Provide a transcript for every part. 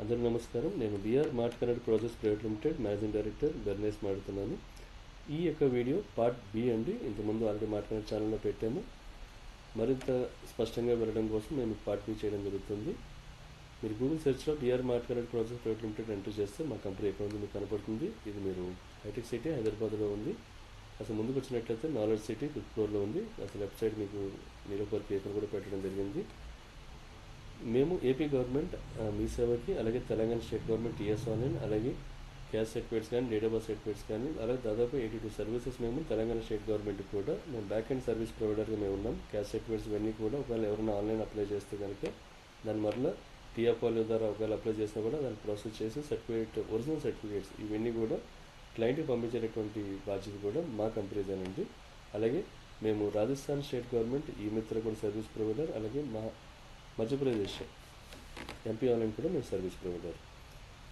అందరికీ నమస్కారం. నేను BR Mart Connect Projects Private Limited managing director బెర్నేస్ మాట్లాడుతున్నాను. ఈ యొక్క వీడియో పార్ట్ బి అండి. ఇంతకుముందు ఆల్రెడీ మార్ట్ కనెక్ట్ ఛానల్లో పెట్టాము. మరింత స్పష్టంగా వెళ్ళడం కోసం మేము పార్ట్ బి చేయడం జరుగుతుంది. మీరు గూగుల్ సెర్చ్లో BR Mart Connect Projects Private Limited enter చేస్తే మా కంపెనీ ఎక్కడ ఉంది మీకు కనపడుతుంది. ఇది మీరు హైటెక్ సిటీ హైదరాబాద్లో ఉంది. అసలు ముందుకు వచ్చినట్లయితే నాలెడ్జ్ సిటీ 5th ఫ్లోర్లో ఉంది. అసలు లెఫ్ట్ సైడ్ మీకు నీలోపర్ పేపర్ కూడా పెట్టడం జరిగింది. మేము ఏపీ గవర్నమెంట్ మీ సేవకి, అలాగే Telangana state government TS online, అలాగే క్యాష్ సర్టిఫికేట్స్ కానీ, డేట్ ఆఫ్ బర్త్ సర్టిఫికేట్స్ కానీ, అలాగే దాదాపు 82 సర్వీసెస్ మేము తెలంగాణ స్టేట్ గవర్నమెంట్ కూడా మేము బ్యాక్ అండ్ సర్వీస్ ప్రొవైడర్గా మేము ఉన్నాం. క్యాష్ సర్టిఫికేట్స్ ఇవన్నీ కూడా ఒకవేళ ఎవరైనా ఆన్లైన్ అప్లై చేస్తే కనుక దాని మరలా టీఎఫ్ఓల ద్వారా ఒకవేళ అప్లై చేసినా కూడా దాన్ని ప్రాసెస్ చేసి సర్టిఫికేట్, ఒరిజినల్ సర్టిఫికేట్స్ ఇవన్నీ కూడా క్లయింట్కి పంపించేటటువంటి బాధ్యత కూడా మా కంపెనీదేనండి. అలాగే మేము రాజస్థాన్ స్టేట్ గవర్నమెంట్ ఈ మిత్ర కూడా సర్వీస్ ప్రొవైడర్, అలాగే మధ్యప్రదేశ్ ఎంపీ ఆన్లైన్ కూడా మేము సర్వీస్ ప్రొవైడర్.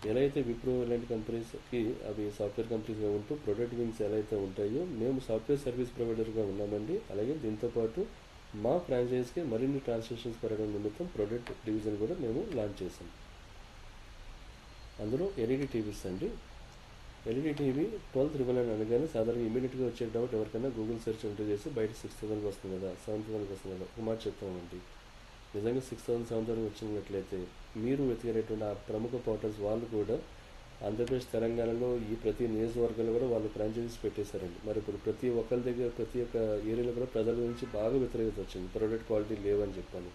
ఎలా అయితే విప్రో ఇలాంటి కంపెనీస్కి అవి సాఫ్ట్వేర్ కంపెనీస్గా ఉంటూ ప్రొడక్ట్ వింగ్స్ ఎలా అయితే ఉంటాయో మేము సాఫ్ట్వేర్ సర్వీస్ ప్రొవైడర్గా ఉన్నామండి. అలాగే దీంతోపాటు మా ఫ్రాంచైజ్కి మరిన్ని ట్రాన్సాక్షన్స్ పెరగడం నిమిత్తం ప్రొడక్ట్ డివిజన్ కూడా మేము లాంచ్ చేసాం. అందులో ఎల్ఈడి టీవీస్ అండి. ఎల్ఈడి టీవీ 12,999 అనగానే సాధారణంగా ఇమీడియట్గా వచ్చే డౌట్ ఎవరికైనా గూగుల్ సెర్చ్ ఎంటర్ చేసి బయట 6,000 వస్తుంది కదా, 7,000 వస్తుంది కదా, ఒక మాట చెప్తామండి. నిజంగా 6,000, 7,000 వచ్చినట్లయితే మీరు వెతికేటటువంటి ఆ ప్రముఖ పోర్టల్స్ వాళ్ళు కూడా ఆంధ్రప్రదేశ్, తెలంగాణలో ఈ ప్రతి నియోజకవర్గంలో కూడా వాళ్ళు ఫ్రాంచైజీస్ పెట్టేశారండి. మరి ఇప్పుడు ప్రతి ఒక్కరి దగ్గర ప్రతి ఒక్క ఏరియాలో కూడా ప్రజల నుంచి బాగా వ్యతిరేకత వచ్చింది, ప్రొడక్ట్ క్వాలిటీ లేవని చెప్పాను.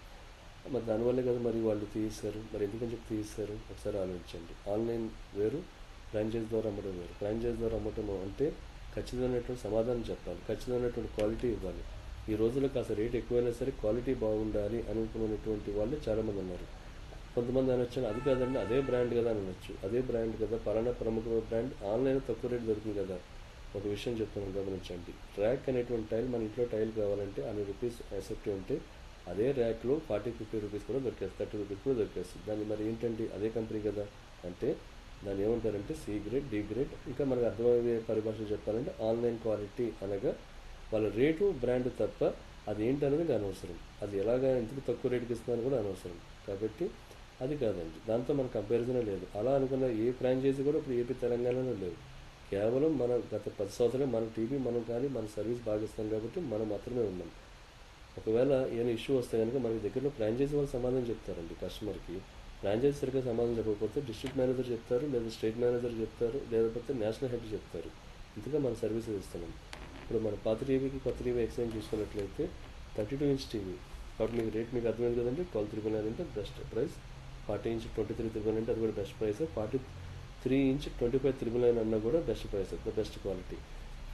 మరి దానివల్లే కదా మరి వాళ్ళు తీయిస్తారు. మరి ఎందుకని చెప్పి తీయిస్తారు ఒకసారి ఆలోచించండి. ఆన్లైన్ వేరు, ఫ్రాంచైజ్ ద్వారా అమ్మటం వేరు. ఫ్రాంచైజ్ ద్వారా అమ్మటం అంటే ఖచ్చితమైనటువంటి సమాధానం చెప్పాలి, ఖచ్చితమైనటువంటి క్వాలిటీ ఇవ్వాలి. ఈ రోజుల్లో కాస్త రేట్ ఎక్కువైనా సరే క్వాలిటీ బాగుండాలి అనుకున్నటువంటి వాళ్ళు చాలామంది ఉన్నారు. కొంతమంది అనొచ్చు అది కాదండి అదే బ్రాండ్ కదా అని అనొచ్చు. అదే బ్రాండ్ కదా, పలానా ప్రముఖ బ్రాండ్ ఆన్లైన్ తక్కువ రేట్ దొరుకుతుంది కదా. ఒక విషయం చెప్తున్నాను గమనించండి. ర్యాక్ అనేటువంటి టైల్ మన ఇంట్లో టైల్ కావాలంటే 100 రూపీస్ యాక్సెప్ట్ ఉంటే అదే ర్యాక్లో 40-50 రూపీస్ కూడా దొరికేస్తుంది, 30 రూపీస్ కూడా దొరికేస్తుంది. దాన్ని మరి ఏంటండి అదే కంపెనీ కదా అంటే దాన్ని ఏమంటారంటే సి గ్రేడ్, డి గ్రేడ్. ఇంకా మనకు అర్థమయ్యే పరిభాష చెప్పాలంటే ఆన్లైన్ క్వాలిటీ అనగా వాళ్ళ రేటు బ్రాండ్ తప్ప అది ఏంటనేది అనవసరం. అది ఎలాగా ఎందుకు తక్కువ రేటుకి ఇస్తుందని కూడా అనవసరం. కాబట్టి అది కాదండి, దాంతో మన కంపారిజనే లేదు. అలా అనుకున్న ఏ ఫ్రాంచైజీ కూడా ఇప్పుడు ఏపీ తెలంగాణలో లేవు. కేవలం మన గత 10 సంవత్సరాలు మన టీవీ మనం కానీ మన సర్వీస్ బాగా ఇస్తాం కాబట్టి మనం మాత్రమే ఉన్నాం. ఒకవేళ ఏమైనా ఇష్యూ వస్తే కనుక మనకి దగ్గరలో ఫ్రాంచైజీ వాళ్ళు సమాధానం చెప్తారండి కస్టమర్కి. ఫ్రాంచైజీ సరిగ్గా సమాధానం చెప్పకపోతే డిస్ట్రిక్ట్ మేనేజర్ చెప్తారు, లేదా స్టేట్ మేనేజర్ చెప్తారు, లేకపోతే నేషనల్ హెడ్ చెప్తారు. ఇంతగా మన సర్వీసెస్ ఇస్తున్నాం. ఇప్పుడు మన పాత టీవీకి కొత్త టీవీ ఎక్స్చేంజ్ చూసుకున్నట్లయితే 32 ఇంచ్ టీవీ కాబట్టి మీకు రేట్ మీకు అర్థమైంది కదండి. 12,999 అంటే బెస్ట్ ప్రైస్. 40 ఇంచ్ 23,999 అంటే అది కూడా బెస్ట్ ప్రైస్. 43 ఇంచ్ 25,999 అన్నా కూడా best price, the best quality.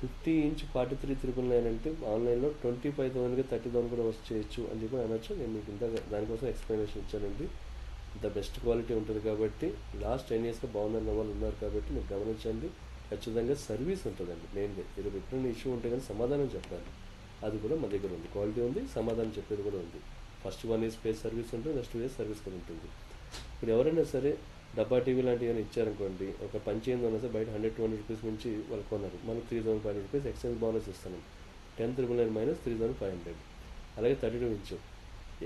50 inch 43,999 అంటే ఆన్లైన్లో 25,000కి 30,000 కూడా చేయొచ్చు అని చెప్పి అనొచ్చు. నేను మీకు ఇంత దానికోసం ఎక్స్ప్లెనేషన్ ఇచ్చానండి. ద బెస్ట్ క్వాలిటీ ఉంటుంది కాబట్టి లాస్ట్ 10 ఇయర్స్గా బాగుందన్న వాళ్ళు ఉన్నారు కాబట్టి మీరు గమనించండి. ఖచ్చితంగా సర్వీస్ ఉంటుందండి. మెయిన్గా మీరు ఎప్పుడైనా ఇష్యూ ఉంటే కానీ సమాధానం చెప్పాలి. అది కూడా మా దగ్గర ఉంది, క్వాలిటీ ఉంది, సమాధానం చెప్పేది కూడా ఉంది. ఫస్ట్ 1 ఇయర్ స్పేస్ సర్వీస్ ఉంటుంది, నెక్స్ట్ 2 ఇయర్స్ సర్వీస్ కూడా ఉంటుంది. ఇప్పుడు ఎవరైనా సరే డబ్బా టీవీ లాంటివి ఏమైనా ఇచ్చారనుకోండి, ఒక పంచి ఏందన్నా సరే బయట 100-200 రూపీస్ నుంచి వాళ్ళు కొన్నారు, మనం 3,500 రూపీస్ ఎక్స్చేంజ్ బోనస్ ఇస్తున్నాం. 10,999 మైనస్ 3,500. అలాగే 32 ఇంచ్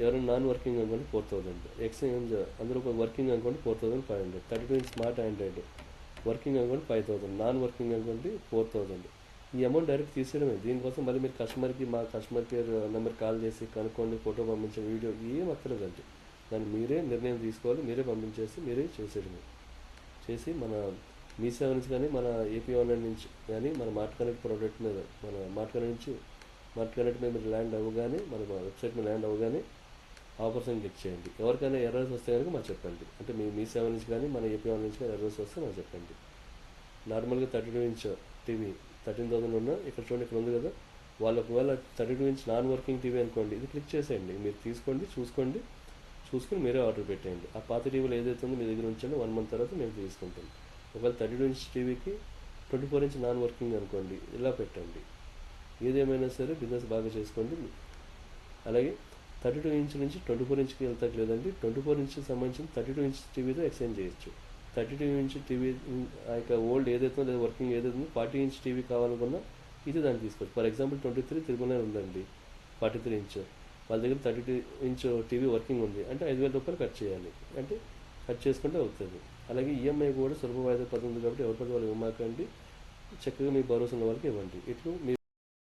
ఎవరైనా నాన్ వర్కింగ్ అనుకోండి 4,000. ఎక్స్చేంజ్ అందరూ వర్కింగ్ అనుకోండి 4,500. 32 ఇంచ్ స్మార్ట్ ఆండ్రాయిడ్ వర్కింగ్ అనుకోండి 5,000, నాన్ వర్కింగ్ అనుకోండి 4,000. ఈ అమౌంట్ డైరెక్ట్ తీసేయడమే. దీనికోసం మళ్ళీ మీరు మా కస్టమర్ కేర్ నెంబర్ కాల్ చేసి కనుక్కోండి, ఫోటో పంపించిన వీడియో ఏం అక్కర్లేదండి. దాన్ని మీరే నిర్ణయం తీసుకోవాలి, మీరే పంపించేసి మీరే చేసేయడమే. చేసి మన మీ సేవ నుంచి కానీ, మన ఏపీ ఆన్లైన్ నుంచి కానీ, మన మార్ట్ కనెక్ట్ ప్రోడక్ట్ మీద, మన మార్ట్ కనెక్ట్ మీద మీరు ల్యాండ్ అవ్వగానే, మన వెబ్సైట్ మీద ల్యాండ్ అవ్వగానే ఆపర్షన్ క్లిక్ చేయండి. ఎవరికైనా ఎర్రర్స్ వస్తే కనుక మాకు చెప్పండి. అంటే మీ సేవ నుంచి కానీ మన ఏపీ ఆన్లైన్ నుంచి కానీ ఎర్రర్స్ వస్తే మాకు చెప్పండి. నార్మల్గా 32 ఇంచ్ టీవీ 13,000 ఉన్నా ఇక్కడ చూడండి, ఇక్కడ ఉంది కదా, వాళ్ళు ఒకవేళ 32 ఇంచ్ నాన్ వర్కింగ్ టీవీ అనుకోండి, ఇది క్లిక్ చేసేయండి. మీరు తీసుకోండి, చూసుకొని మీరే ఆర్డర్ పెట్టేయండి. ఆ పాత టీవీలో ఏదైతే ఉందో మీ దగ్గర ఉంచండి, 1 మంత్ తర్వాత మేము తీసుకుంటాం. ఒకవేళ 32 ఇంచ్ టీవీకి 24 ఇంచ్ నాన్ వర్కింగ్ అనుకోండి, ఇలా పెట్టండి. ఏదేమైనా సరే బిజినెస్ బాగా చేసుకోండి. అలాగే 32 ఇంచ్ నుంచి 24 ఇంచ్కి వెళ్తాకి లేదండి, 24 ఇంచ్కి సంబంధించిన 32 ఇంచ్ టీవీతో ఎక్స్చేంజ్ చేయొచ్చు. 32 ఇంచ్ టీవీ ఆ యొక్క ఓల్డ్ ఏదైతే లేదా వర్కింగ్ ఏదైతే ఉందో 40 ఇంచ్ టీవీ కావాలనుకున్నా ఇది దాన్ని తీసుకోవచ్చు. ఫర్ ఎగ్జాంపుల్ 23,999 ఉందండి, 43 ఇంచ్. వాళ్ళ దగ్గర 32 ఇంచ్ టీవీ వర్కింగ్ ఉంది అంటే 5,000 రూపాయలు కట్ చేయాలి. అంటే కట్ చేసుకుంటే అవుతుంది. అలాగే ఈఎంఐ కూడా సులభ వాయిదా పద్ధతి ఉంది కాబట్టి ఎవరి పది వాళ్ళు ఇవ్వమాకండి, చక్కగా మీ భరోసా ఉన్న వాళ్ళకి ఇవ్వండి. ఇట్లు మీ